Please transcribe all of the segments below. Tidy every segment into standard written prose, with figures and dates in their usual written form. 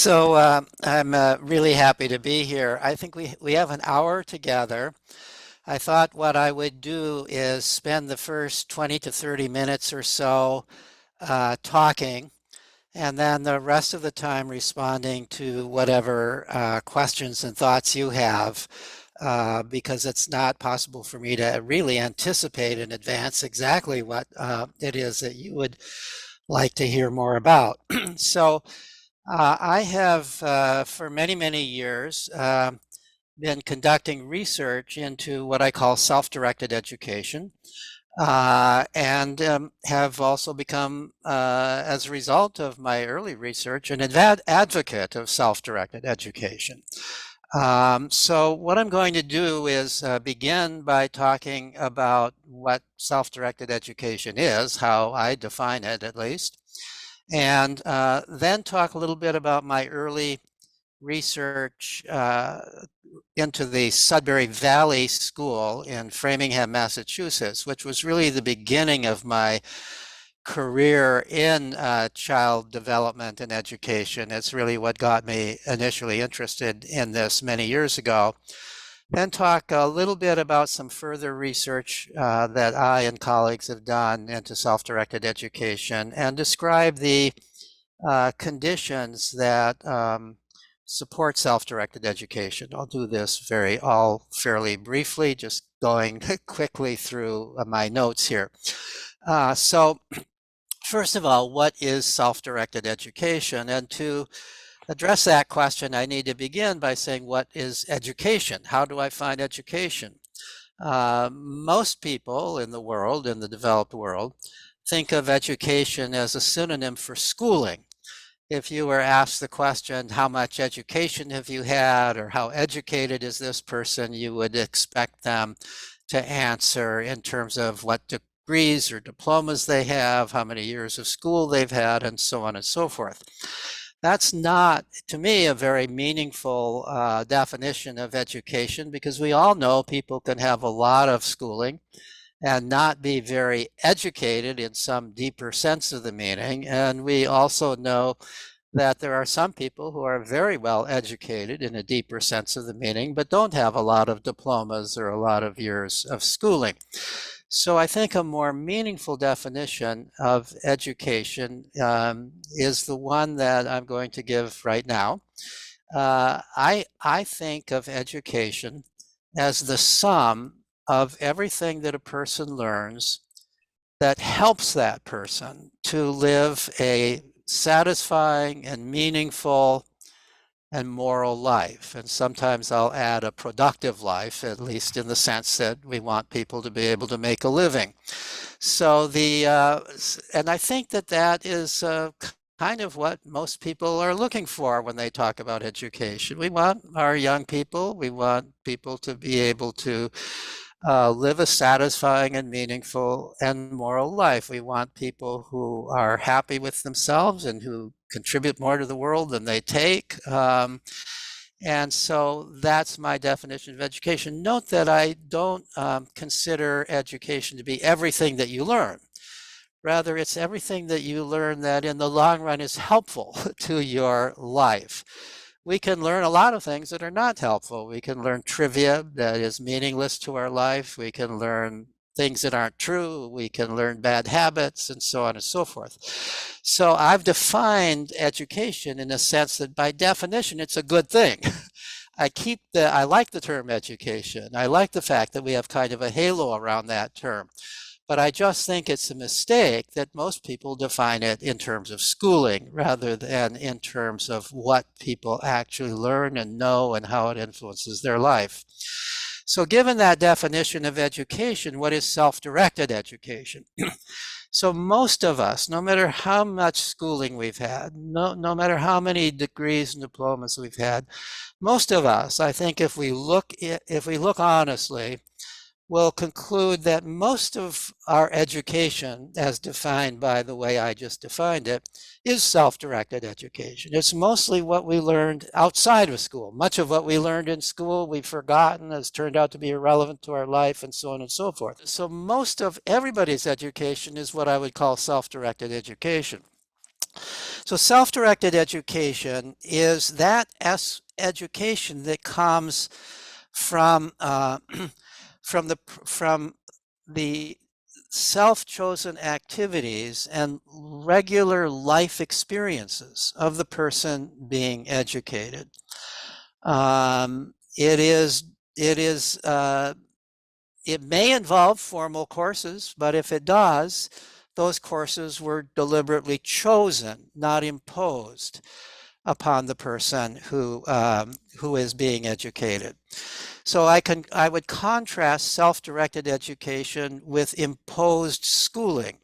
I'm really happy to be here. I think we have an hour together. I thought what I would do is spend the first 20 to 30 minutes or so talking, and then the rest of the time responding to whatever questions and thoughts you have, because it's not possible for me to really anticipate in advance exactly what it is that you would like to hear more about. So. I have, for many, many years, been conducting research into what I call self-directed education, and have also become, as a result of my early research, an advocate of self-directed education. So what I'm going to do is begin by talking about what self-directed education is, how I define it at least. And then talk a little bit about my early research into the Sudbury Valley School in Framingham, Massachusetts, which was really the beginning of my career in child development and education. It's really what got me initially interested in this many years ago. Then talk a little bit about some further research that I and colleagues have done into self-directed education, and describe the conditions that support self-directed education. I'll do this all fairly briefly, just going quickly through my notes here. So first of all, what is self-directed education? And to address that question, I need to begin by saying, what is education? How do I find education? Most people in the world, in the developed world, think of education as a synonym for schooling. If you were asked the question, how much education have you had, or how educated is this person, you would expect them to answer in terms of what degrees or diplomas they have, how many years of school they've had, and so on and so forth. That's not, to me, a very meaningful definition of education, because we all know people can have a lot of schooling and not be very educated in some deeper sense of the meaning. And we also know that there are some people who are very well educated in a deeper sense of the meaning, but don't have a lot of diplomas or a lot of years of schooling. So I think a more meaningful definition of education is the one that I'm going to give right now. I think of education as the sum of everything that a person learns that helps that person to live a satisfying and meaningful and moral life. And sometimes I'll add a productive life, at least in the sense that we want people to be able to make a living. So and I think that is kind of what most people are looking for when they talk about education. We want our young people, we want people to be able to live a satisfying and meaningful and moral life. We want people who are happy with themselves and who contribute more to the world than they take. And so that's my definition of education. Note that I don't consider education to be everything that you learn. Rather, it's everything that you learn that in the long run is helpful to your life. We can learn a lot of things that are not helpful. We can learn trivia that is meaningless to our life. We can learn things that aren't true. We can learn bad habits, and so on and so forth. So I've defined education in a sense that by definition, it's a good thing. I like the term education. I like the fact that we have kind of a halo around that term. But I just think it's a mistake that most people define it in terms of schooling rather than in terms of what people actually learn and know and how it influences their life. So given that definition of education, what is self-directed education? So most of us, no matter how much schooling we've had, no matter how many degrees and diplomas we've had, most of us, I think if we look honestly, will conclude that most of our education, as defined by the way I just defined it, is self-directed education. It's mostly what we learned outside of school. Much of what we learned in school we've forgotten, has turned out to be irrelevant to our life, and so on and so forth. So most of everybody's education is what I would call self-directed education. So self-directed education is that education that comes from from the self-chosen activities and regular life experiences of the person being educated. It is it is it may involve formal courses, but if it does, those courses were deliberately chosen, not imposed upon the person who is being educated. So I would contrast self-directed education with imposed schooling.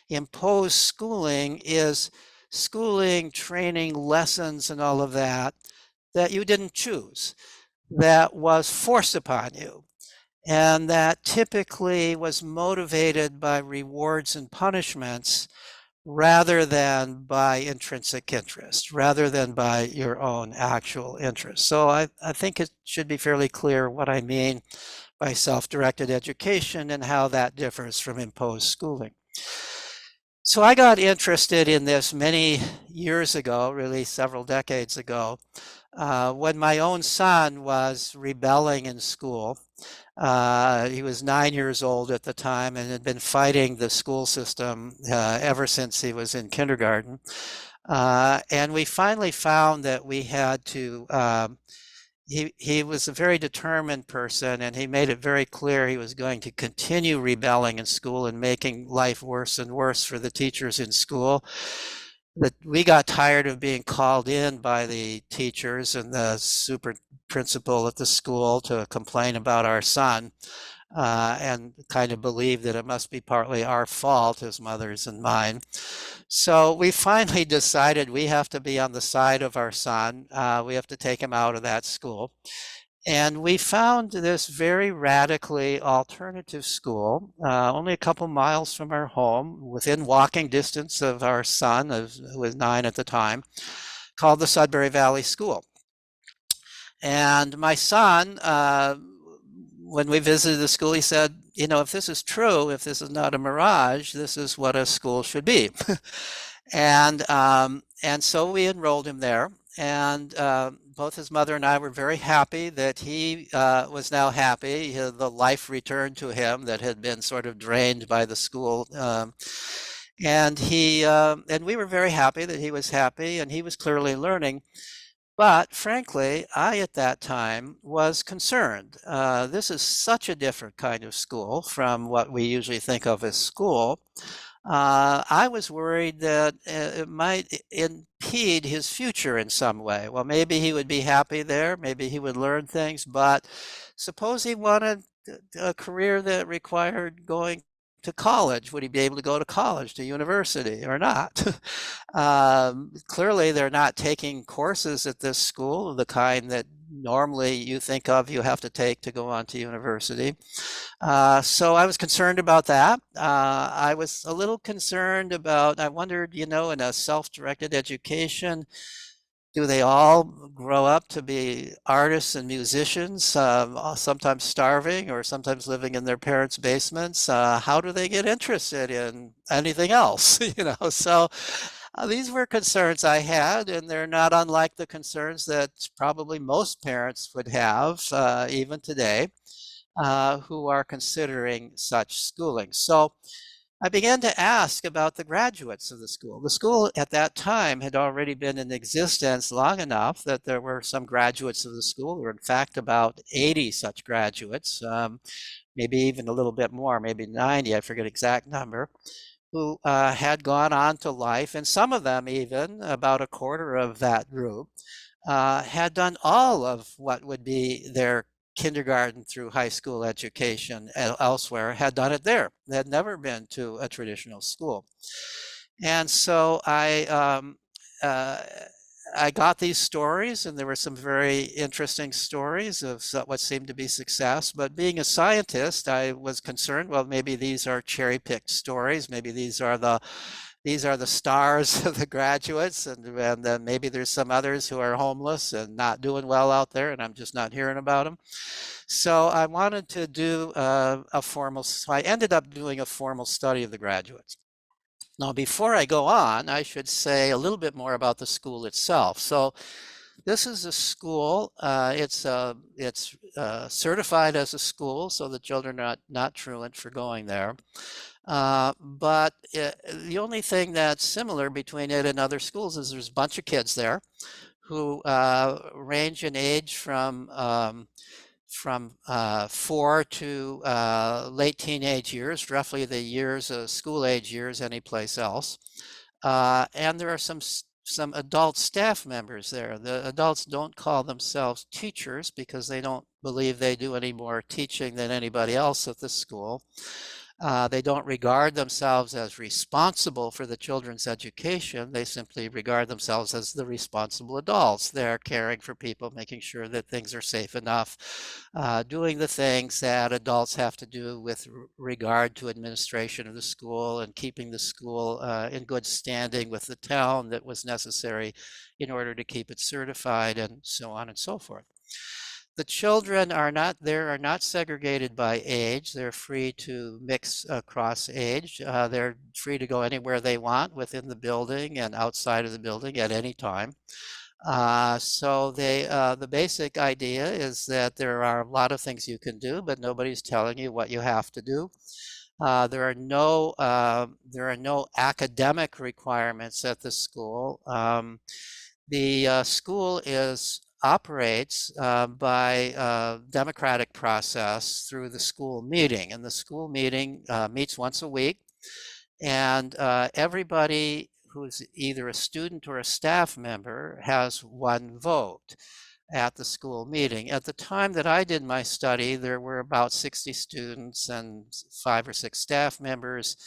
Imposed schooling is schooling, training, lessons, and all of that you didn't choose, that was forced upon you, and that typically was motivated by rewards and punishments rather than by intrinsic interest, rather than by your own actual interest. So I think it should be fairly clear what I mean by self-directed education and how that differs from imposed schooling. So I got interested in this many years ago, really several decades ago, when my own son was rebelling in school. He was 9 years old at the time and had been fighting the school system ever since he was in kindergarten. And we finally found that we had to, he was a very determined person, and he made it very clear he was going to continue rebelling in school and making life worse and worse for the teachers in school. That we got tired of being called in by the teachers and the super principal at the school to complain about our son, and kind of believed that it must be partly our fault, his mother's and mine. So we finally decided we have to be on the side of our son. We have to take him out of that school. And we found this very radically alternative school, only a couple miles from our home, within walking distance of our son, who was 9 at the time, called the Sudbury Valley School. And my son, when we visited the school, he said, you know, if this is true, if this is not a mirage, this is what a school should be. And so we enrolled him there. And both his mother and I were very happy that he was now happy. The life returned to him that had been sort of drained by the school. And we were very happy that he was happy, and he was clearly learning. But frankly, I at that time was concerned. This is such a different kind of school from what we usually think of as school. I was worried that it might impede his future in some way. Well, maybe he would be happy there, maybe he would learn things, but suppose he wanted a career that required going to college. Would he be able to go to college, to university, or not? Clearly, they're not taking courses at this school of the kind that normally you think of you have to take to go on to university. So I was concerned about that. I was a little concerned about, I wondered, you know, in a self-directed education, do they all grow up to be artists and musicians, sometimes starving or sometimes living in their parents' basements? How do they get interested in anything else? You know, so these were concerns I had, and they're not unlike the concerns that probably most parents would have, even today, who are considering such schooling. So I began to ask about the graduates of the school. The school at that time had already been in existence long enough that there were some graduates of the school. There were, in fact, about 80 such graduates, maybe even a little bit more, maybe 90, I forget exact number, who had gone on to life. And some of them, even about a quarter of that group, had done all of what would be their kindergarten through high school education elsewhere, had done it there. They had never been to a traditional school. And so I got these stories, and there were some very interesting stories of what seemed to be success. But being a scientist, I was concerned, well, maybe these are cherry-picked stories. Maybe these are the stars of the graduates, and then maybe there's some others who are homeless and not doing well out there, and I'm just not hearing about them. So I wanted to do so I ended up doing a formal study of the graduates. Now, before I go on, I should say a little bit more about the school itself. So, this is a school. It's certified as a school, so the children are not truant for going there. But the only thing that's similar between it and other schools is there's a bunch of kids there who range in age from 4 to late teenage years, roughly the years, school age years, anyplace else. And there are some adult staff members there. The adults don't call themselves teachers because they don't believe they do any more teaching than anybody else at the school. They don't regard themselves as responsible for the children's education. They simply regard themselves as the responsible adults. They're caring for people, making sure that things are safe enough, doing the things that adults have to do with regard to administration of the school and keeping the school in good standing with the town that was necessary in order to keep it certified, and so on and so forth. The children are not segregated by age. They're free to mix across age. They're free to go anywhere they want within the building and outside of the building at any time. The basic idea is that there are a lot of things you can do, but nobody's telling you what you have to do. There are no academic requirements at the school. The school operates by a democratic process through the school meeting, and the school meeting meets once a week, and everybody who's either a student or a staff member has one vote at the school meeting. At the time that I did my study, there were about 60 students and 5 or 6 staff members.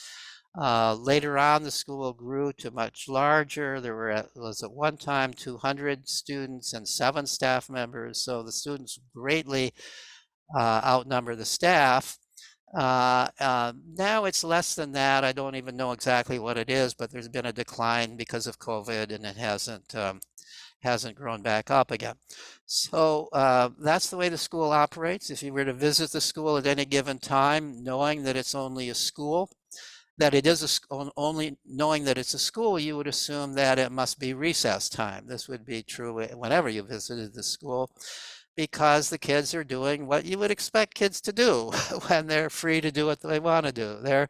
Later on, the school grew to much larger. There was at one time 200 students and 7 staff members. So the students greatly outnumber the staff. Now it's less than that. I don't even know exactly what it is, but there's been a decline because of COVID, and it hasn't grown back up again. So that's the way the school operates. If you were to visit the school at any given time, knowing that it's only a school, that it is only knowing that it's a school, you would assume that it must be recess time. This would be true whenever you visited the school, because the kids are doing what you would expect kids to do when they're free to do what they want to do. They're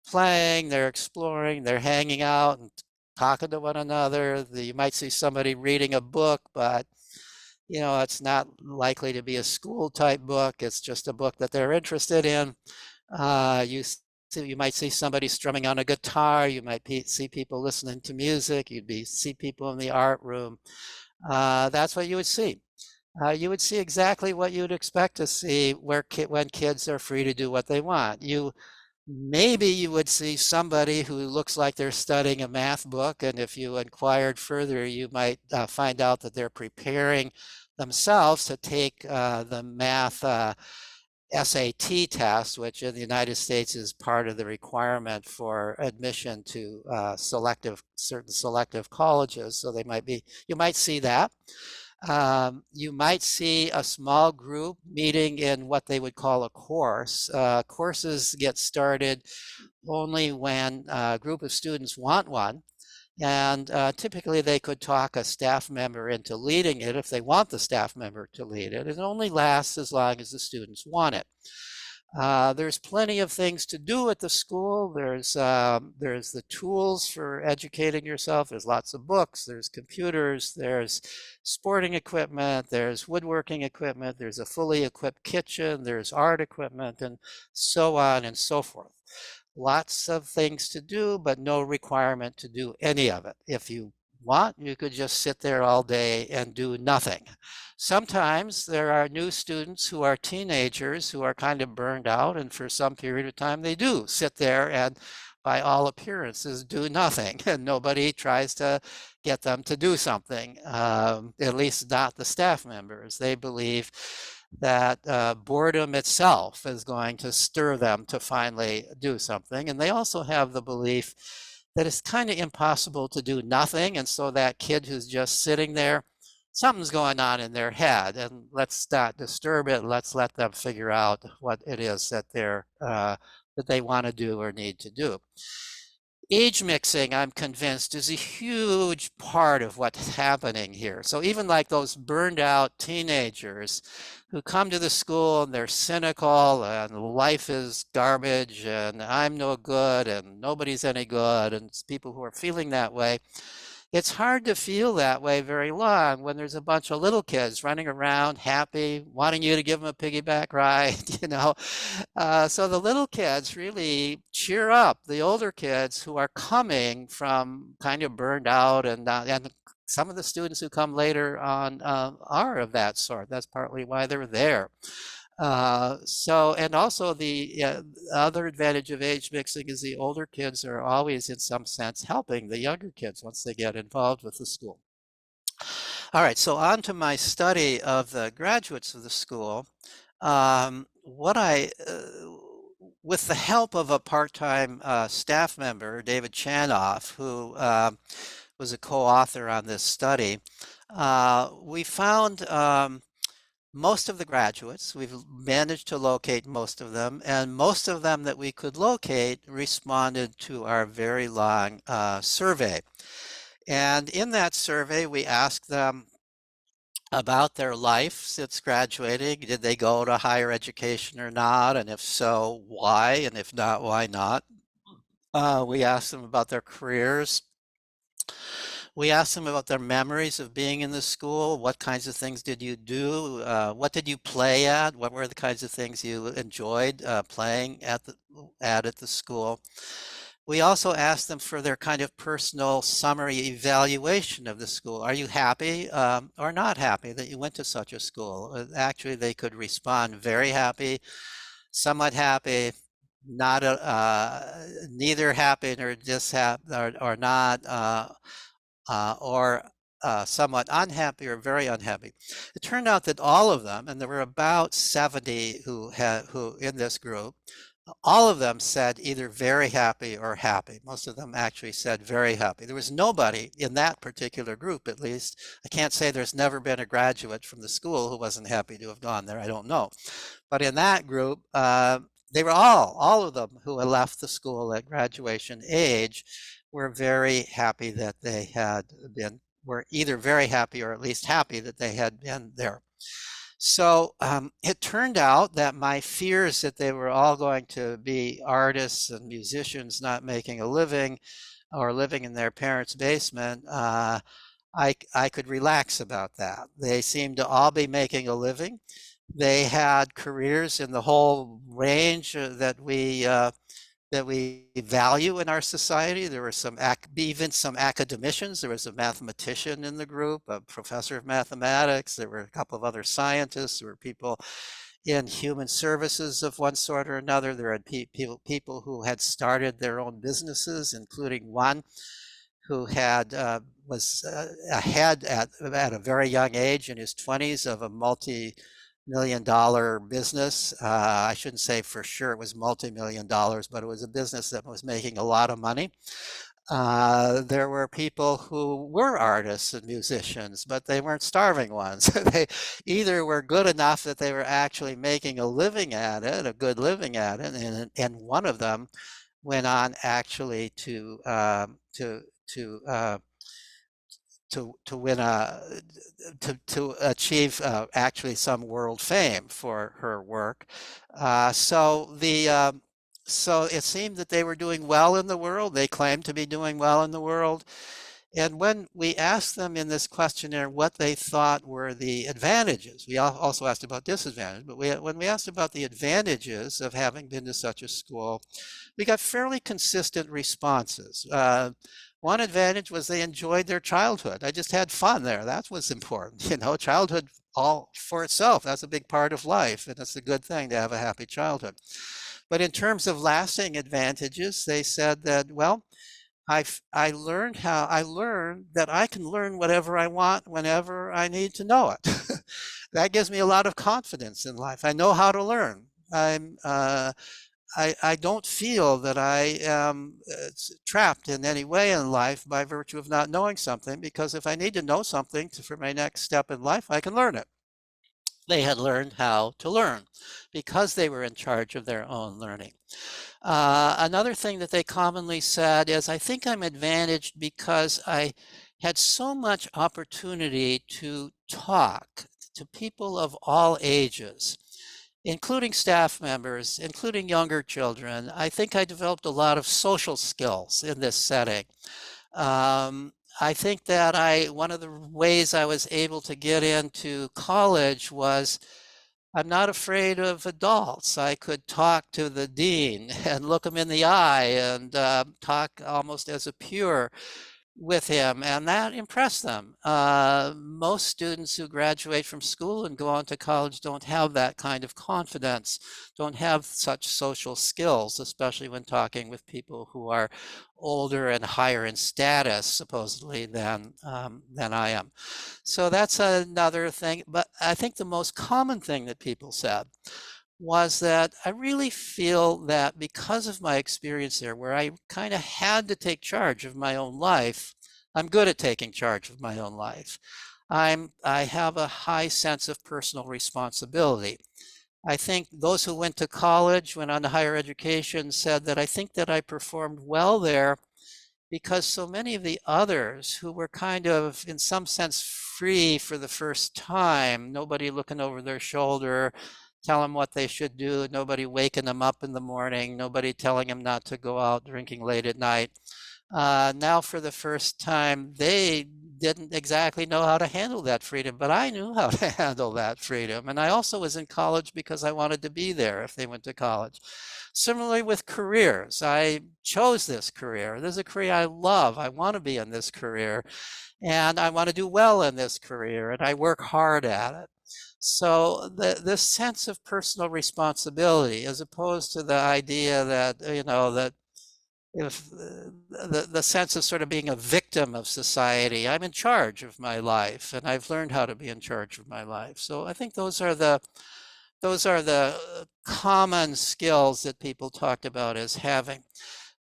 playing, they're exploring, they're hanging out and talking to one another. You might see somebody reading a book, but it's not likely to be a school type book. It's just a book that they're interested in. You might see somebody strumming on a guitar. You might see people listening to music. See people in the art room. That's what you would see. You would see exactly what you would expect to see when kids are free to do what they want. Maybe you would see somebody who looks like they're studying a math book, and if you inquired further, you might find out that they're preparing themselves to take the math SAT test, which in the United States is part of the requirement for admission to certain selective colleges. So you might see that. You might see a small group meeting in what they would call a course. Courses get started only when a group of students want one. And typically they could talk a staff member into leading it if they want the staff member to lead it. It only lasts as long as the students want it. There's plenty of things to do at the school. There's the tools for educating yourself. There's lots of books, there's computers, there's sporting equipment, there's woodworking equipment, there's a fully equipped kitchen, there's art equipment, and so on and so forth. Lots of things to do, but no requirement to do any of it. If you want, you could just sit there all day and do nothing. Sometimes there are new students who are teenagers who are kind of burned out, and for some period of time they do sit there and by all appearances do nothing, and nobody tries to get them to do something, at least not the staff members. They believe that boredom itself is going to stir them to finally do something. And they also have the belief that it's kind of impossible to do nothing. And so that kid who's just sitting there, something's going on in their head, and let's not disturb it. Let's let them figure out what it is that they want to do or need to do. age mixing, I'm convinced, is a huge part of what's happening here. So even like those burned out teenagers who come to the school and they're cynical and life is garbage and I'm no good and nobody's any good, and it's people who are feeling that way. It's hard to feel that way very long when there's a bunch of little kids running around happy, wanting you to give them a piggyback ride, you know. So the little kids really cheer up the older kids who are coming from kind of burned out, and some of the students who come later on are of that sort. That's partly why they're there. And also the other advantage of age mixing is the older kids are always in some sense helping the younger kids once they get involved with the school. All right, so on to my study of the graduates of the school. What with the help of a part-time staff member, David Chanoff, who was a co-author on this study, we found most of the graduates. We've managed to locate most of them, and most of them that we could locate responded to our very long survey. And in that survey, we asked them about their life since graduating. Did they go to higher education or not? And if so, why? And if not, why not? We asked them about their careers. We asked them about their memories of being in the school. What kinds of things did you do? What did you play at? What were the kinds of things you enjoyed playing at the school? We also asked them for their kind of personal summary evaluation of the school. Are you happy or not happy that you went to such a school? Actually, they could respond very happy, somewhat happy, not neither happy nor or not, or somewhat unhappy or very unhappy. It turned out that all of them, and there were about 70 who in this group, all of them said either very happy or happy. Most of them actually said very happy. There was nobody in that particular group, at least. I can't say there's never been a graduate from the school who wasn't happy to have gone there. I don't know. But in that group, they were all of them who had left the school at graduation age were very happy that they were either very happy or at least happy that they had been there. So it turned out that my fears that they were all going to be artists and musicians not making a living or living in their parents' basement, I could relax about that. They seemed to all be making a living. They had careers in the whole range that we value in our society. There were even some academicians. There was a mathematician in the group, a professor of mathematics. There were a couple of other scientists. There were people in human services of one sort or another. There had people who had started their own businesses, including one who was ahead at a very young age in his 20s of a multi-million-dollar business. I shouldn't say for sure it was multi-million dollars, but it was a business that was making a lot of money. There were people who were artists and musicians, but they weren't starving ones. They either were good enough that they were actually making a living at it, a good living at it, and one of them went on actually to win to achieve actually some world fame for her work. So it seemed that they were doing well in the world. They claimed to be doing well in the world. And when we asked them in this questionnaire what they thought were the advantages, we also asked about disadvantages, but when we asked about the advantages of having been to such a school, we got fairly consistent responses. One advantage was they enjoyed their childhood. I just had fun there. That was important. You know, childhood all for itself, that's a big part of life, and it's a good thing to have a happy childhood. But in terms of lasting advantages, they said that, well, I learned that I can learn whatever I want whenever I need to know it. That gives me a lot of confidence in life. I know how to learn. I don't feel that I am trapped in any way in life by virtue of not knowing something, because if I need to know something for my next step in life, I can learn it. They had learned how to learn because they were in charge of their own learning. Another thing that they commonly said is, I think I'm advantaged because I had so much opportunity to talk to people of all ages, including staff members, including younger children. I think I developed a lot of social skills in this setting. Um, I think that one of the ways I was able to get into college was I'm not afraid of adults. I could talk to the dean and look him in the eye and talk almost as a peer with him, and that impressed them. Most students who graduate from school and go on to college don't have that kind of confidence, don't have such social skills, especially when talking with people who are older and higher in status, supposedly, than I am. So that's another thing. But I think the most common thing that people said was that I really feel that because of my experience there, where I kind of had to take charge of my own life, I'm good at taking charge of my own life. I have a high sense of personal responsibility. I think those who went to college, went on to higher education, said that I think that I performed well there because so many of the others who were kind of, in some sense, free for the first time, nobody looking over their shoulder, tell them what they should do, nobody waking them up in the morning, nobody telling them not to go out drinking late at night. Now, for the first time, they didn't exactly know how to handle that freedom, but I knew how to handle that freedom. And I also was in college because I wanted to be there if they went to college. Similarly with careers, I chose this career. This is a career I love. I want to be in this career, and I want to do well in this career, and I work hard at it. So this sense of personal responsibility, as opposed to the idea that, that if the sense of sort of being a victim of society, I'm in charge of my life, and I've learned how to be in charge of my life. So I think those are the common skills that people talked about as having.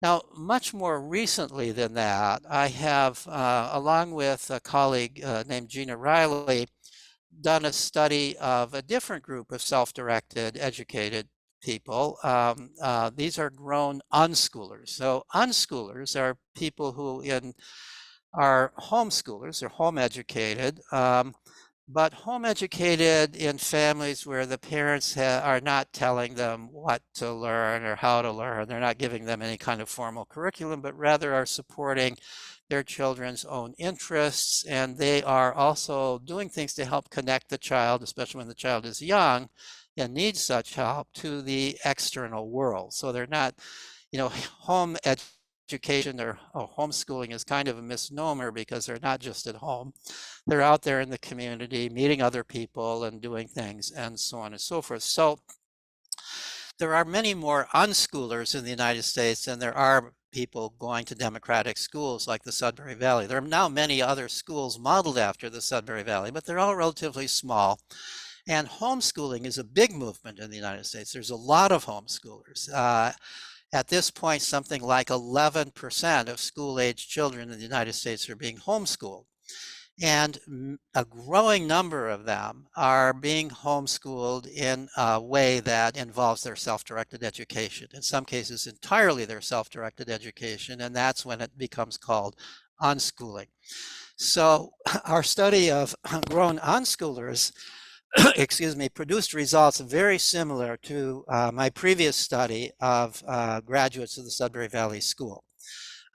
Now, much more recently than that, I have, along with a colleague named Gina Riley, done a study of a different group of self-directed, educated people. These are grown unschoolers. So unschoolers are people who are homeschoolers, they're home educated, but home educated in families where the parents are not telling them what to learn or how to learn. They're not giving them any kind of formal curriculum, but rather are supporting their children's own interests. And they are also doing things to help connect the child, especially when the child is young and needs such help, to the external world. So they're not, home education or homeschooling is kind of a misnomer because they're not just at home. They're out there in the community, meeting other people and doing things and so on and so forth. So there are many more unschoolers in the United States than there are people going to democratic schools like the Sudbury Valley. There are now many other schools modeled after the Sudbury Valley, but they're all relatively small. And homeschooling is a big movement in the United States. There's a lot of homeschoolers. At this point, something like 11% of school-age children in the United States are being homeschooled. And a growing number of them are being homeschooled in a way that involves their self-directed education. In some cases, entirely their self-directed education, and that's when it becomes called unschooling. So our study of grown unschoolers excuse me, produced results very similar to my previous study of graduates of the Sudbury Valley School.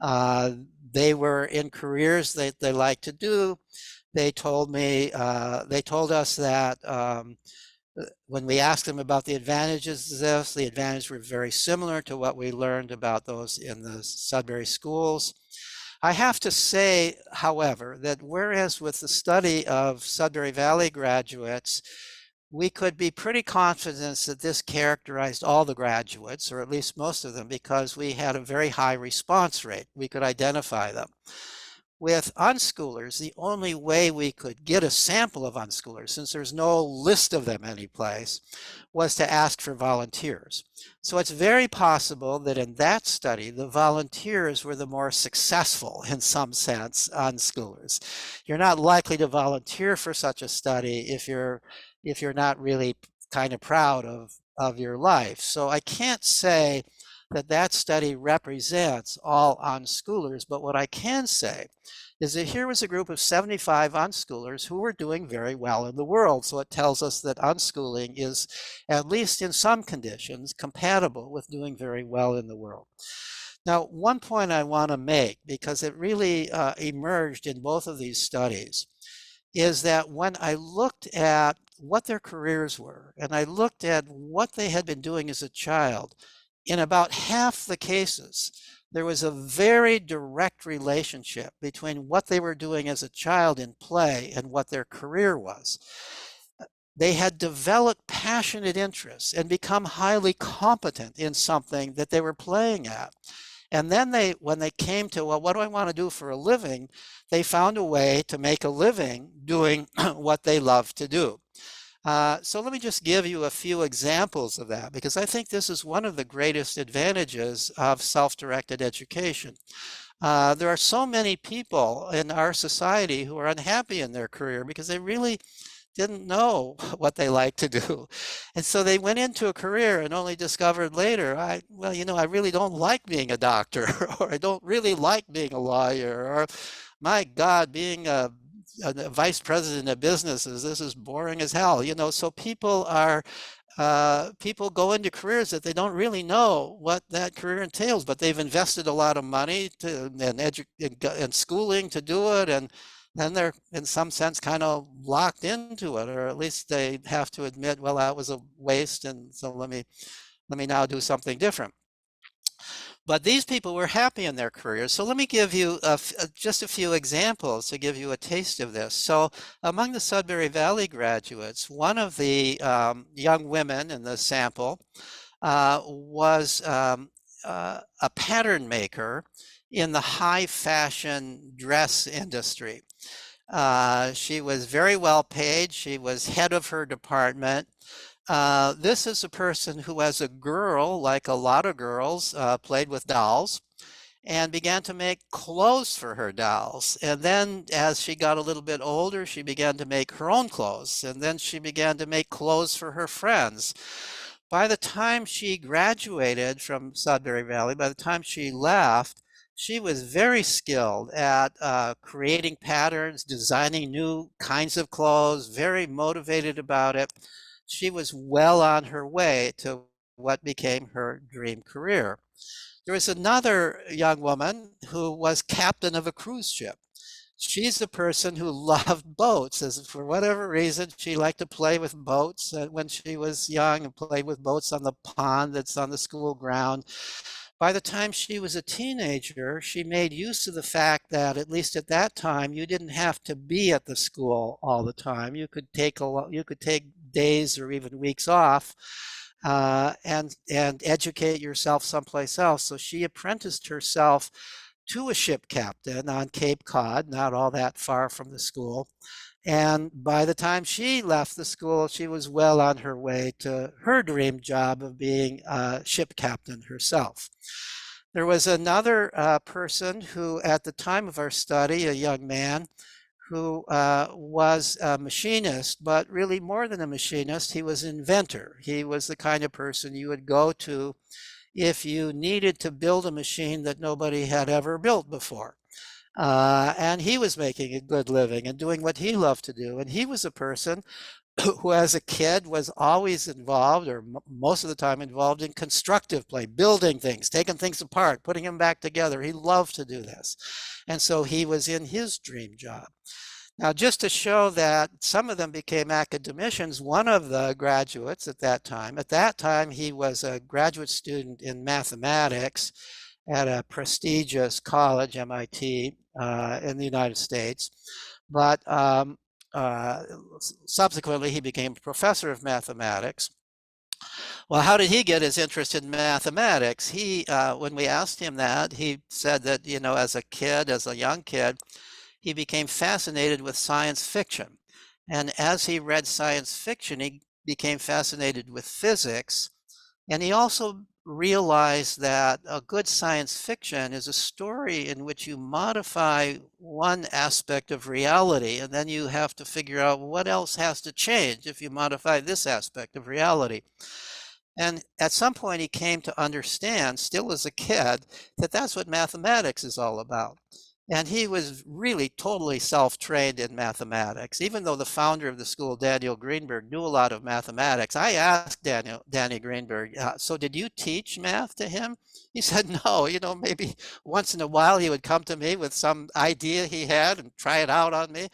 They were in careers that they like to do. They told us that when we asked them about the advantages of this, the advantages were very similar to what we learned about those in the Sudbury schools. I have to say, however, that whereas with the study of Sudbury Valley graduates, we could be pretty confident that this characterized all the graduates, or at least most of them, because we had a very high response rate. We could identify them. with unschoolers, the only way we could get a sample of unschoolers, since there's no list of them anyplace, was to ask for volunteers. So it's very possible that in that study, the volunteers were the more successful, in some sense, unschoolers. You're not likely to volunteer for such a study if you're not really kind of proud of your life. So I can't say that that study represents all unschoolers, but what I can say is that here was a group of 75 unschoolers who were doing very well in the world. So it tells us that unschooling is, at least in some conditions, compatible with doing very well in the world. Now, one point I want to make, because it really emerged in both of these studies, is that when I looked at what their careers were, and I looked at what they had been doing as a child, in about half the cases, there was a very direct relationship between what they were doing as a child in play and what their career was. They had developed passionate interests and become highly competent in something that they were playing at. And then when they came to, well, what do I want to do for a living? They found a way to make a living doing what they love to do. So let me just give you a few examples of that, because I think this is one of the greatest advantages of self-directed education. There are so many people in our society who are unhappy in their career because they really didn't know what they like to do. And so they went into a career and only discovered later, I really don't like being a doctor, or I don't really like being a lawyer, or my God, being a vice president of businesses, this is boring as hell. So people go into careers that they don't really know what that career entails, but they've invested a lot of money and schooling to do it, and then they're in some sense kind of locked into it, or at least they have to admit, well, that was a waste, and so let me now do something different. But these people were happy in their careers. So let me give you just a few examples to give you a taste of this. So among the Sudbury Valley graduates, one of the young women in the sample was a pattern maker in the high fashion dress industry. She was very well paid. She was head of her department. This is a person who, as a girl, like a lot of girls, played with dolls and began to make clothes for her dolls. And then as she got a little bit older, she began to make her own clothes. And then she began to make clothes for her friends. By the time she graduated from Sudbury Valley, by the time she left, she was very skilled at creating patterns, designing new kinds of clothes, very motivated about it. She was well on her way to what became her dream career. There was another young woman who was captain of a cruise ship. She's a person who loved boats. As for whatever reason, she liked to play with boats when she was young, and played with boats on the pond that's on the school ground. By the time she was a teenager, she made use of the fact that, at least at that time, you didn't have to be at the school all the time. You could take days or even weeks off and educate yourself someplace else. So she apprenticed herself to a ship captain on Cape Cod, not all that far from the school. And by the time she left the school, she was well on her way to her dream job of being a ship captain herself. There was another person who, at the time of our study, a young man, who was a machinist, but really more than a machinist, he was an inventor. He was the kind of person you would go to if you needed to build a machine that nobody had ever built before. And he was making a good living and doing what he loved to do. And he was a person who, as a kid, was always involved, or most of the time involved, in constructive play, building things, taking things apart, putting them back together. He loved to do this. And so he was in his dream job. Now, just to show that some of them became academicians, one of the graduates at that time he was a graduate student in mathematics at a prestigious college, MIT, in the United States. But subsequently, he became a professor of mathematics. Well, how did he get his interest in mathematics? When we asked him that, he said that, as a kid, as a young kid, he became fascinated with science fiction. And as he read science fiction, he became fascinated with physics. And he also realized that a good science fiction is a story in which you modify one aspect of reality, and then you have to figure out what else has to change if you modify this aspect of reality. And at some point, he came to understand, still as a kid, that that's what mathematics is all about. And he was really totally self-trained in mathematics. Even though the founder of the school, Daniel Greenberg, knew a lot of mathematics, I asked Danny Greenberg, so did you teach math to him? He said, no, maybe once in a while he would come to me with some idea he had and try it out on me.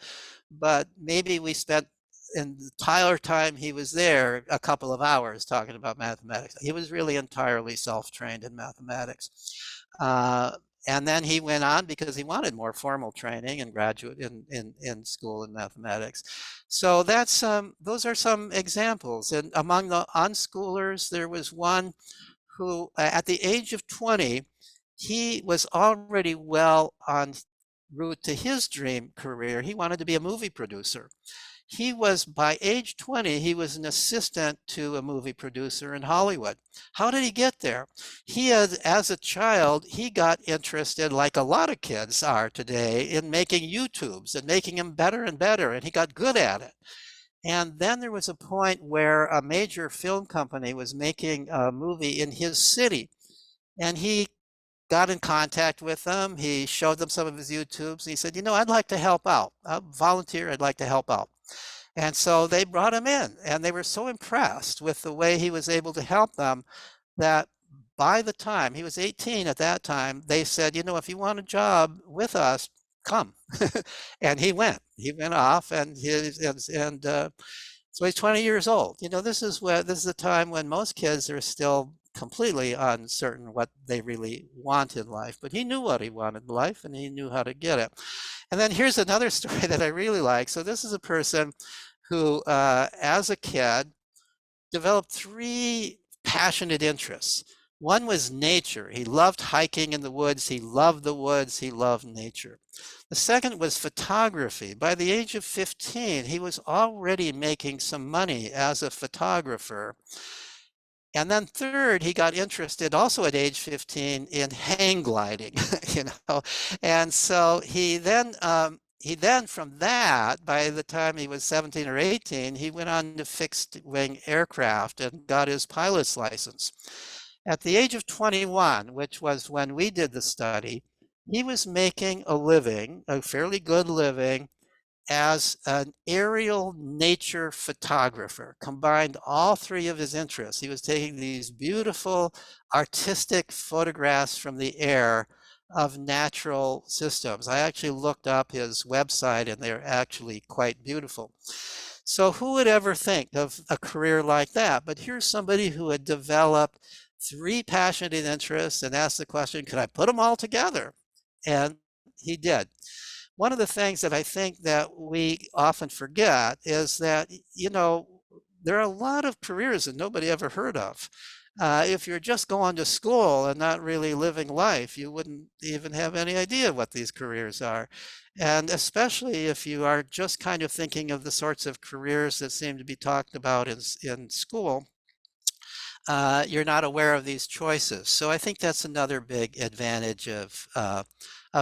But maybe we spent in the entire time he was there a couple of hours talking about mathematics. He was really entirely self-trained in mathematics. Uh, and then he went on because he wanted more formal training and graduate in school in mathematics. So those are some examples. And among the unschoolers, there was one who, at the age of 20, he was already well on route to his dream career. He wanted to be a movie producer. By age 20, he was an assistant to a movie producer in Hollywood. How did he get there? As a child, he got interested, like a lot of kids are today, in making YouTubes and making them better and better, and he got good at it. And then there was a point where a major film company was making a movie in his city, and he got in contact with them. He showed them some of his YouTubes. And he said, I'd like to help out. I'll volunteer. I'd like to help out. And so they brought him in, and they were so impressed with the way he was able to help them that by the time he was 18 at that time, they said, if you want a job with us, come. And he went off, and so he's 20 years old. This is the time when most kids are still completely uncertain what they really want in life, but he knew what he wanted in life, and he knew how to get it. And then here's another story that I really like. So this is a person who, as a kid, developed three passionate interests. One was nature. He loved hiking in the woods. He loved the woods. He loved nature. The second was photography. By the age of 15, he was already making some money as a photographer. And then third, he got interested also at age 15 in hang gliding, And so he then from that, by the time he was 17 or 18, he went on to fixed wing aircraft and got his pilot's license. At the age of 21, which was when we did the study, he was making a living, a fairly good living, as an aerial nature photographer, combined all three of his interests. He was taking these beautiful artistic photographs from the air of natural systems. I actually looked up his website, and they're actually quite beautiful. So who would ever think of a career like that? But here's somebody who had developed three passionate interests and asked the question, could I put them all together? And he did. One of the things that I think that we often forget is that, there are a lot of careers that nobody ever heard of. If you're just going to school and not really living life, you wouldn't even have any idea what these careers are. And especially if you are just kind of thinking of the sorts of careers that seem to be talked about in school, you're not aware of these choices. So I think that's another big advantage of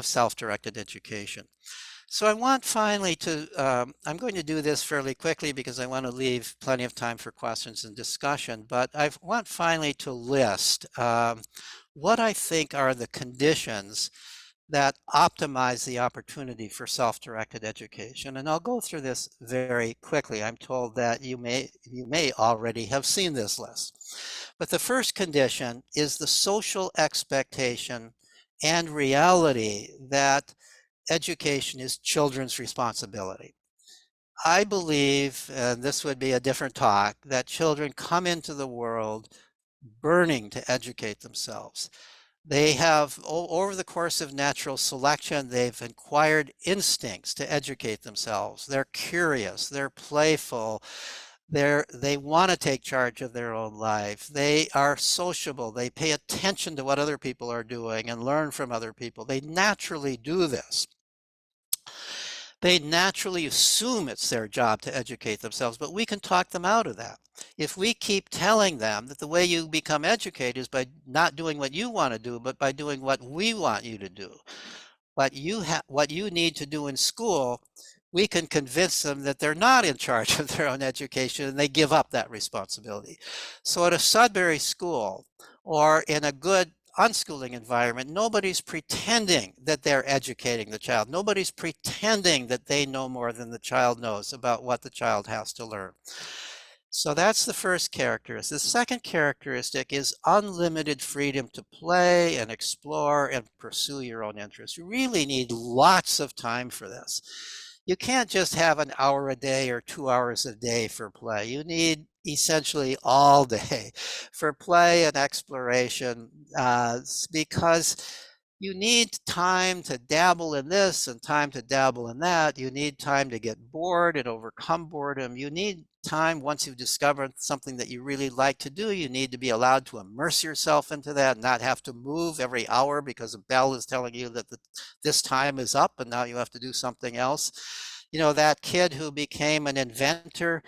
self-directed education. So I want finally I'm going to do this fairly quickly because I want to leave plenty of time for questions and discussion, but I want finally to list what I think are the conditions that optimize the opportunity for self-directed education. And I'll go through this very quickly. I'm told that you may already have seen this list. But the first condition is the social expectation and reality that education is children's responsibility. I believe, and this would be a different talk, that children come into the world burning to educate themselves. They have, over the course of natural selection, they've acquired instincts to educate themselves. They're curious, they're playful, They want to take charge of their own life. They are sociable. They pay attention to what other people are doing and learn from other people. They naturally do this. They naturally assume it's their job to educate themselves, but we can talk them out of that. If we keep telling them that the way you become educated is by not doing what you want to do, but by doing what we want you to do, what you need to do in school, we can convince them that they're not in charge of their own education and they give up that responsibility. So at a Sudbury school or in a good unschooling environment, nobody's pretending that they're educating the child. Nobody's pretending that they know more than the child knows about what the child has to learn. So that's the first characteristic. The second characteristic is unlimited freedom to play and explore and pursue your own interests. You really need lots of time for this. You can't just have an hour a day or 2 hours a day for play. You need essentially all day for play and exploration because you need time to dabble in this and time to dabble in that. You need time to get bored and overcome boredom. You need time once you've discovered something that you really like to do. You need to be allowed to immerse yourself into that, not have to move every hour because a bell is telling you that this time is up and now you have to do something else. You know, that kid who became an inventor,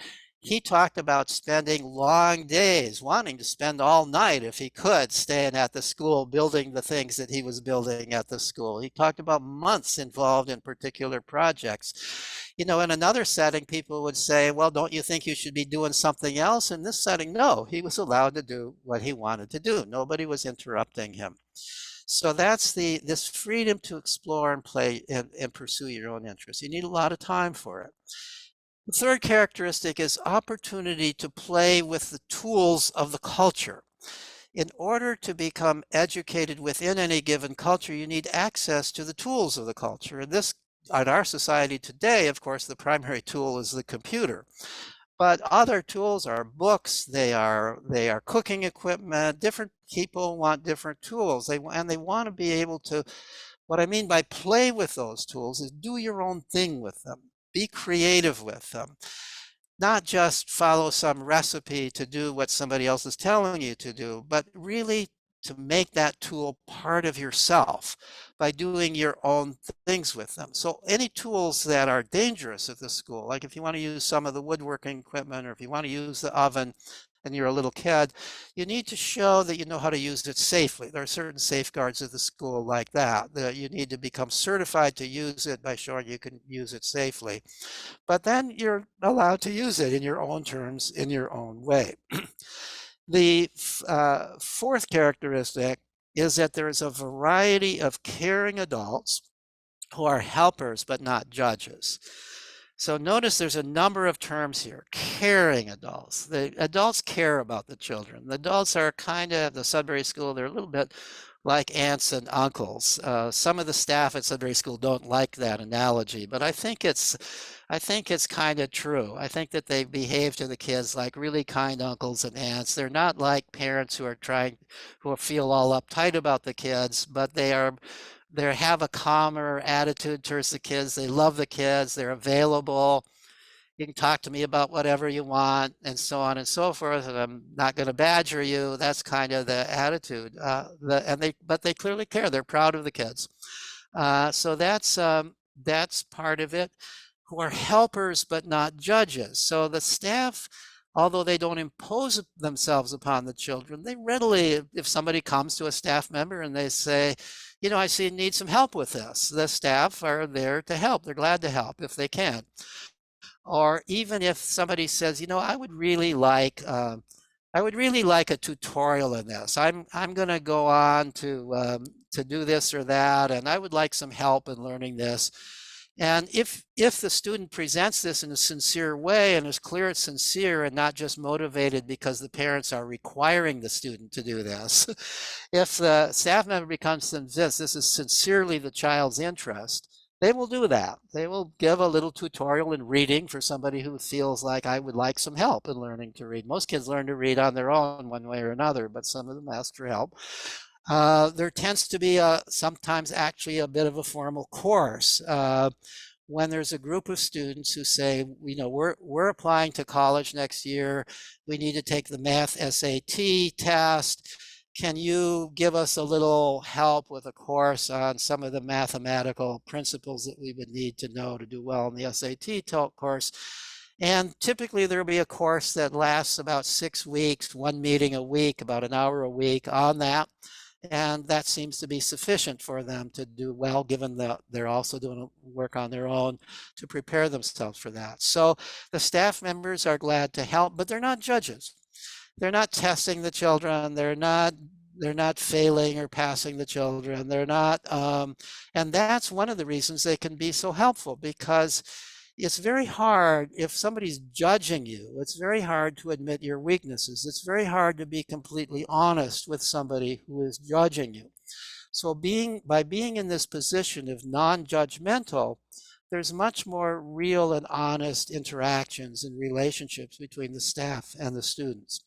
he talked about spending long days, wanting to spend all night if he could, staying at the school, building the things that he was building at the school. He talked about months involved in particular projects. You know, in another setting, people would say, well, don't you think you should be doing something else? In this setting, no, he was allowed to do what he wanted to do. Nobody was interrupting him. So that's this freedom to explore and play and pursue your own interests. You need a lot of time for it. The third characteristic is opportunity to play with the tools of the culture. In order to become educated within any given culture, you need access to the tools of the culture. And this, in our society today, of course, the primary tool is the computer. But other tools are books, they are cooking equipment. Different people want different tools. They want to be able to, what I mean by play with those tools is do your own thing with them. Be creative with them. Not just follow some recipe to do what somebody else is telling you to do, but really to make that tool part of yourself by doing your own things with them. So any tools that are dangerous at the school, like if you want to use some of the woodworking equipment or if you want to use the oven and you're a little kid, you need to show that you know how to use it safely. There are certain safeguards at the school like that you need to become certified to use it by showing you can use it safely. But then you're allowed to use it in your own terms, in your own way. The fourth characteristic is that there is a variety of caring adults who are helpers but not judges. So notice there's a number of terms here. Caring adults. The adults care about the children. The adults are kind of, at the Sudbury School, they're a little bit like aunts and uncles. Some of the staff at Sudbury School don't like that analogy, but I think it's kind of true. I think that they behave to the kids like really kind uncles and aunts. They're not like parents who feel all uptight about the kids, but they have a calmer attitude towards the kids. They love the kids. They're available. You can talk to me about whatever you want, and so on and so forth. And I'm not going to badger you. That's kind of the attitude. But they clearly care. They're proud of the kids. So that's part of it. Who are helpers but not judges. So the staff, although they don't impose themselves upon the children, they readily, if somebody comes to a staff member and they say, you know, I see you need some help with this, the staff are there to help. They're glad to help if they can. Or even if somebody says, you know, I would really like a tutorial in this. I'm going to go on to do this or that, and I would like some help in learning this. And if the student presents this in a sincere way and is clear it's sincere and not just motivated because the parents are requiring the student to do this, if the staff member becomes convinced this is sincerely the child's interest, they will do that. They will give a little tutorial in reading for somebody who feels like I would like some help in learning to read. Most kids learn to read on their own one way or another, but some of them ask for help. There tends to be sometimes actually a bit of a formal course when there's a group of students who say, you know, we're applying to college next year, we need to take the math SAT test. Can you give us a little help with a course on some of the mathematical principles that we would need to know to do well in the SAT course? And typically there'll be a course that lasts about 6 weeks, one meeting a week, about an hour a week on that. And that seems to be sufficient for them to do well, given that they're also doing work on their own to prepare themselves for that. So the staff members are glad to help, but they're not judges. They're not testing the children. They're not failing or passing the children. They're not, and that's one of the reasons they can be so helpful, because it's very hard if somebody's judging you. It's very hard to admit your weaknesses. It's very hard to be completely honest with somebody who is judging you. So by being in this position of non-judgmental, there's much more real and honest interactions and relationships between the staff and the students.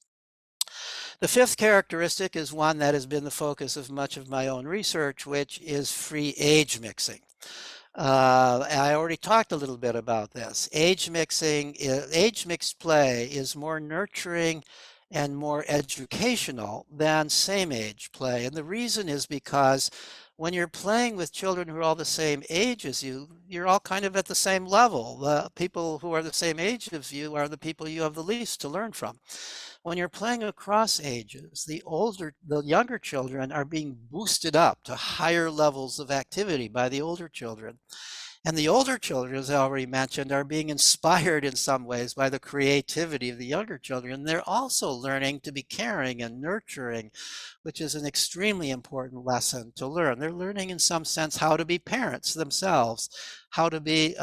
The fifth characteristic is one that has been the focus of much of my own research, which is free age mixing. I already talked a little bit about this. Age mixed play is more nurturing and more educational than same age play. And the reason is because when you're playing with children who are all the same age as you, you're all kind of at the same level. The people who are the same age as you are the people you have the least to learn from. When you're playing across ages, the younger children are being boosted up to higher levels of activity by the older children. And the older children, as I already mentioned, are being inspired in some ways by the creativity of the younger children. They're also learning to be caring and nurturing, which is an extremely important lesson to learn. They're learning in some sense how to be parents themselves, how to be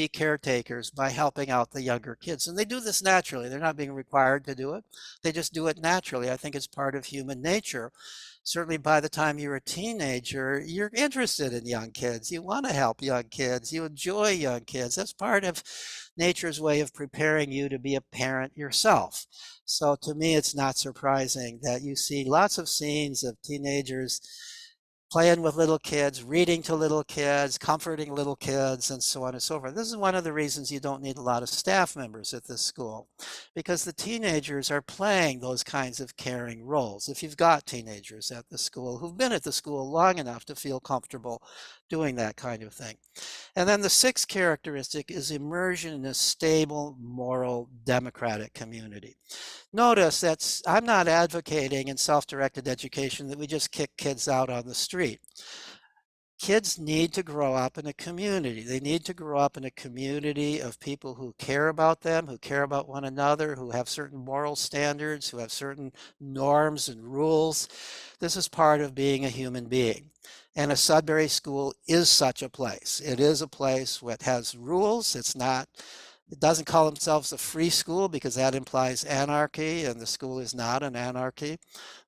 caretakers by helping out the younger kids. And they do this naturally. They're not being required to do it. They just do it naturally. I think it's part of human nature. Certainly by the time you're a teenager, you're interested in young kids. You want to help young kids. You enjoy young kids. That's part of nature's way of preparing you to be a parent yourself. So to me, it's not surprising that you see lots of scenes of teenagers playing with little kids, reading to little kids, comforting little kids, and so on and so forth. This is one of the reasons you don't need a lot of staff members at this school, because the teenagers are playing those kinds of caring roles. If you've got teenagers at the school who've been at the school long enough to feel comfortable doing that kind of thing. And then the sixth characteristic is immersion in a stable, moral, democratic community. Notice that I'm not advocating in self-directed education that we just kick kids out on the street. Kids need to grow up in a community. They need to grow up in a community of people who care about them, who care about one another, who have certain moral standards, who have certain norms and rules. This is part of being a human being. And a Sudbury school is such a place. It is a place that has rules. It doesn't call themselves a free school because that implies anarchy, and the school is not an anarchy.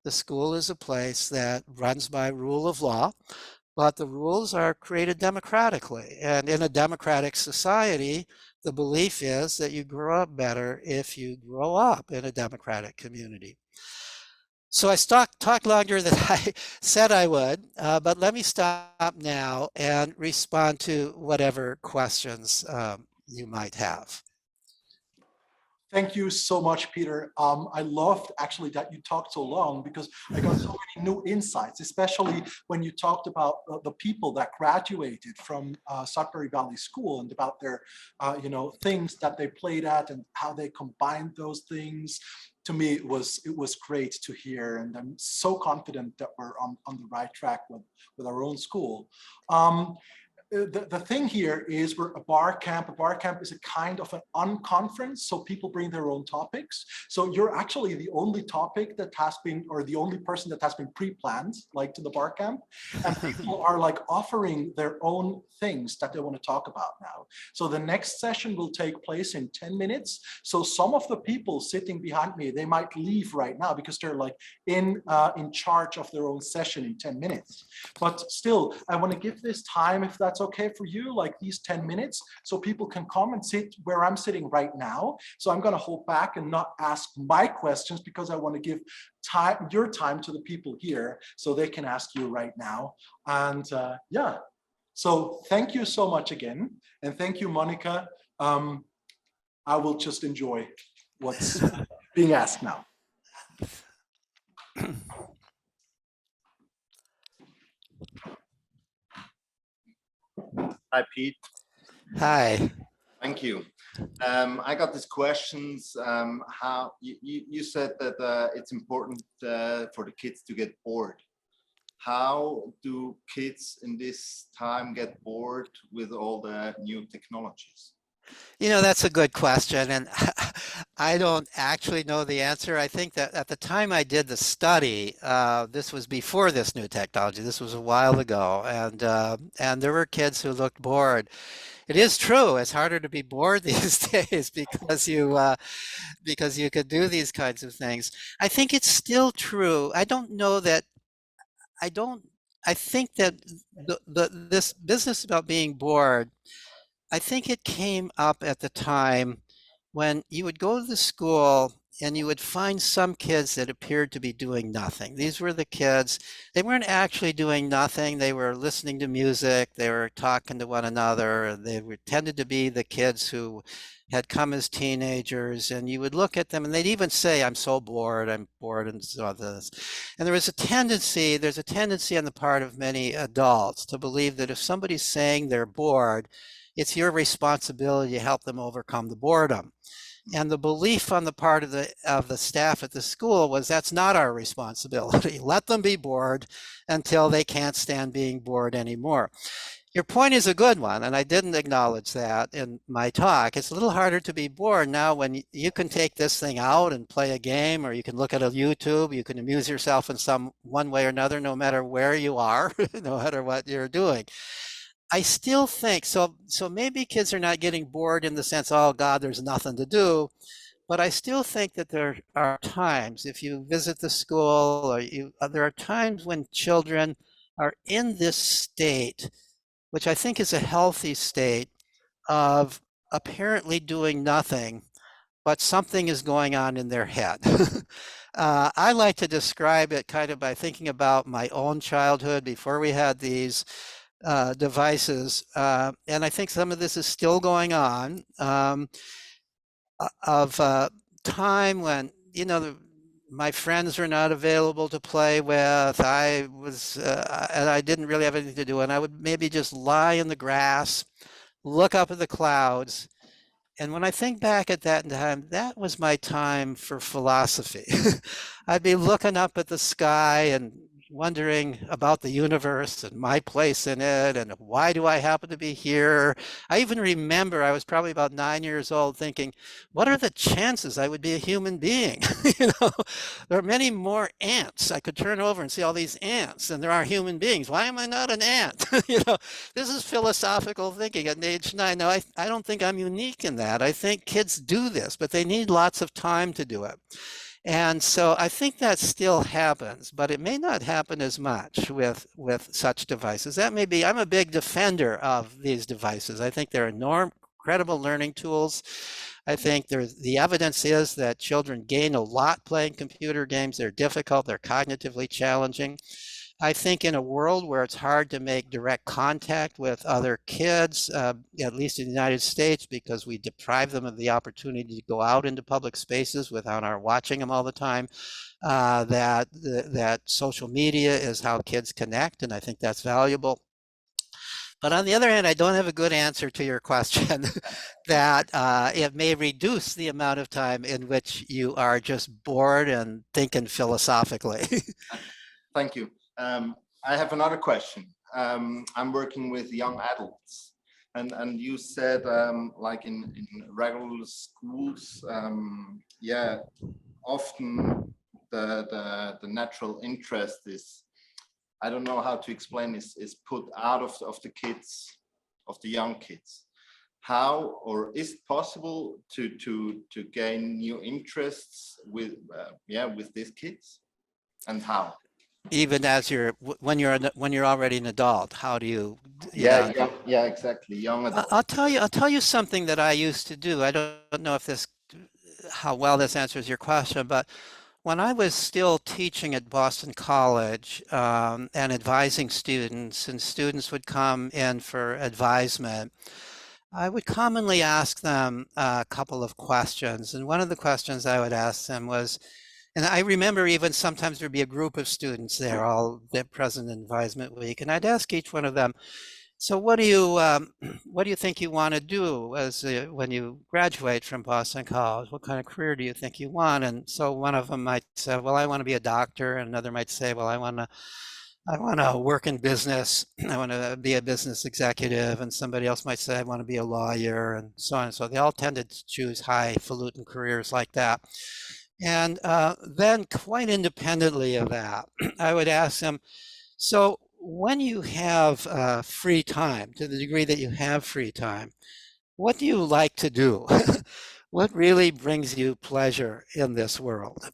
The school is a place that runs by rule of law, but the rules are created democratically. And in a democratic society, the belief is that you grow up better if you grow up in a democratic community. So I talked longer than I said I would, but let me stop now and respond to whatever questions you might have. Thank you so much, Peter. I loved actually that you talked so long, because I got so many new insights, especially when you talked about the people that graduated from Sudbury Valley School and about their, things that they played at and how they combined those things. To me, it was great to hear, and I'm so confident that we're on the right track with our own school. The thing here is we're a bar camp. A bar camp is a kind of an unconference, so people bring their own topics. So you're actually the only topic that has been, or the only person that has been pre-planned, like to the bar camp. And people are like offering their own things that they want to talk about now. So the next session will take place in 10 minutes. So some of the people sitting behind me, they might leave right now because they're like in charge of their own session in 10 minutes. But still, I want to give this time, if that's okay for you, like these 10 minutes, so people can come and sit where I'm sitting right now. So I'm going to hold back and not ask my questions, because I want to give your time to the people here so they can ask you right now. And yeah. So thank you so much again. And thank you, Monica. I will just enjoy what's being asked now. Hi, Pete. Hi. Thank you. I got these questions. How you said that it's important for the kids to get bored. How do kids in this time get bored with all the new technologies? You know, that's a good question, and I don't actually know the answer. I think that at the time I did the study, this was before this new technology. This was a while ago, and there were kids who looked bored. It is true. It's harder to be bored these days because you could do these kinds of things. I think it's still true. I don't know that. I don't. I think that this business about being bored, I think it came up at the time when you would go to the school and you would find some kids that appeared to be doing nothing. These were the kids, they weren't actually doing nothing. They were listening to music, they were talking to one another. They were, tended to be the kids who had come as teenagers, and you would look at them and they'd even say, I'm bored, and so this. And there's a tendency on the part of many adults to believe that if somebody's saying they're bored, it's your responsibility to help them overcome the boredom. And the belief on the part of the staff at the school was that's not our responsibility. Let them be bored until they can't stand being bored anymore. Your point is a good one, and I didn't acknowledge that in my talk. It's a little harder to be bored now when you can take this thing out and play a game, or you can look at a YouTube, you can amuse yourself in one way or another, no matter where you are, no matter what you're doing. I still think so. So maybe kids are not getting bored in the sense, oh God, there's nothing to do. But I still think that there are times, if you visit the school, or there are times when children are in this state, which I think is a healthy state of apparently doing nothing, but something is going on in their head. I like to describe it kind of by thinking about my own childhood before we had these devices, and I think some of this is still going on, of time when, you know, my friends were not available to play with. I was, and I didn't really have anything to do, and I would maybe just lie in the grass, look up at the clouds. And when I think back at that time, that was my time for philosophy. I'd be looking up at the sky and wondering about the universe and my place in it, and why do I happen to be here? I even remember I was probably about 9 years old thinking, what are the chances I would be a human being? You know, there are many more ants. I could turn over and see all these ants than there are human beings. Why am I not an ant? You know, this is philosophical thinking at age 9. Now, I don't think I'm unique in that. I think kids do this, but they need lots of time to do it. And so I think that still happens, but it may not happen as much with such devices. That may be, I'm a big defender of these devices. I think they're incredible learning tools. I think the evidence is that children gain a lot playing computer games. They're difficult, they're cognitively challenging. I think in a world where it's hard to make direct contact with other kids, at least in the United States, because we deprive them of the opportunity to go out into public spaces without our watching them all the time, that social media is how kids connect, and I think that's valuable. But on the other hand, I don't have a good answer to your question that it may reduce the amount of time in which you are just bored and thinking philosophically. Thank you. I have another question. I'm working with young adults, and you said like in regular schools, yeah, often the natural interest is, I don't know how to explain, is put out of the kids, of the young kids. How, or is it possible to gain new interests with with these kids, and how? Even as when you're already an adult, how do you Yeah, exactly, young adult. I'll tell you something that I used to do. I don't know if how well this answers your question, but When I was still teaching at Boston College and advising students, and students would come in for advisement, I would commonly ask them a couple of questions. And one of the questions I would ask them was, and I remember even sometimes there'd be a group of students there, all present in advisement week, and I'd ask each one of them, so what do you think you want to do as when you graduate from Boston College? What kind of career do you think you want? And so one of them might say, well, I want to be a doctor. And another might say, well, I want to work in business. I want to be a business executive. And somebody else might say, I want to be a lawyer, and so on. So they all tended to choose highfalutin careers like that. And then quite independently of that, I would ask them, so when you have free time, to the degree that you have free time, what do you like to do? What really brings you pleasure in this world?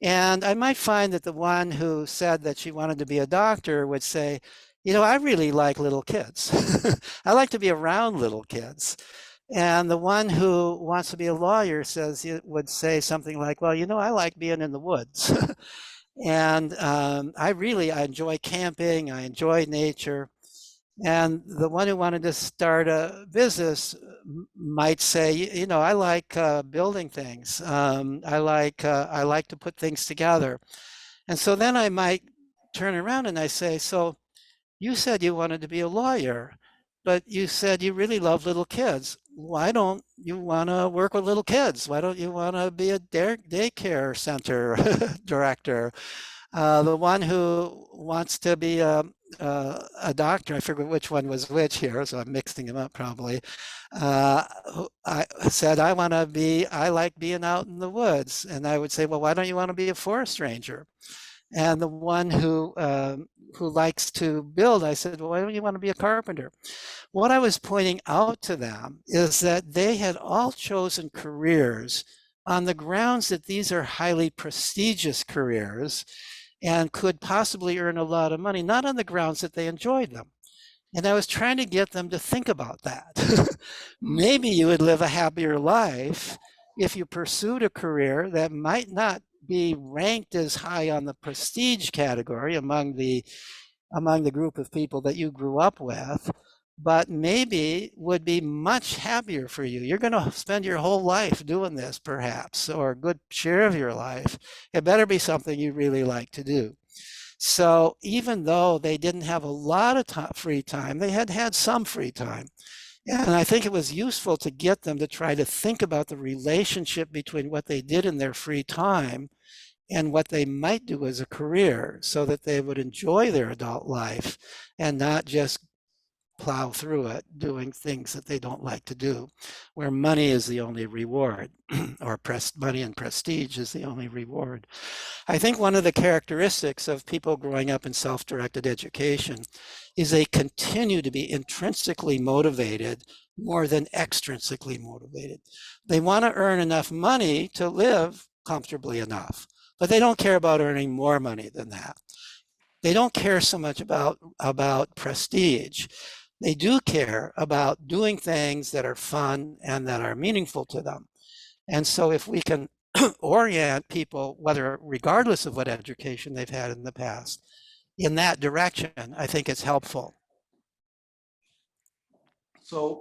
And I might find that the one who said that she wanted to be a doctor would say, you know, I really like little kids. I like to be around little kids. And the one who wants to be a lawyer would say something like, well, you know, I like being in the woods. And I enjoy camping, I enjoy nature. And the one who wanted to start a business might say, you know, I like building things. I like to put things together. And so then I might turn around and I say, so you said you wanted to be a lawyer, but you said you really love little kids. Why don't you want to work with little kids? Why don't you want to be a daycare center director? The one who wants to be a doctor, I forget which one was which here, so I'm mixing them up probably. I said, I like being out in the woods. And I would say, well, why don't you want to be a forest ranger? And the one who likes to build, I said, well, why don't you want to be a carpenter? What I was pointing out to them is that they had all chosen careers on the grounds that these are highly prestigious careers and could possibly earn a lot of money, not on the grounds that they enjoyed them. And I was trying to get them to think about that. Maybe you would live a happier life if you pursued a career that might not be ranked as high on the prestige category among the group of people that you grew up with, but maybe would be much happier for you. You're going to spend your whole life doing this, perhaps, or a good share of your life. It better be something you really like to do. So even though they didn't have a lot of free time, they had some free time. And I think it was useful to get them to try to think about the relationship between what they did in their free time and what they might do as a career, so that they would enjoy their adult life and not just plow through it doing things that they don't like to do, where money is the only reward, or money and prestige is the only reward. I think one of the characteristics of people growing up in self-directed education is they continue to be intrinsically motivated more than extrinsically motivated. They want to earn enough money to live comfortably enough, but they don't care about earning more money than that. They don't care so much about prestige. They do care about doing things that are fun and that are meaningful to them. And so if we can orient people, regardless of what education they've had in the past, in that direction, I think it's helpful. So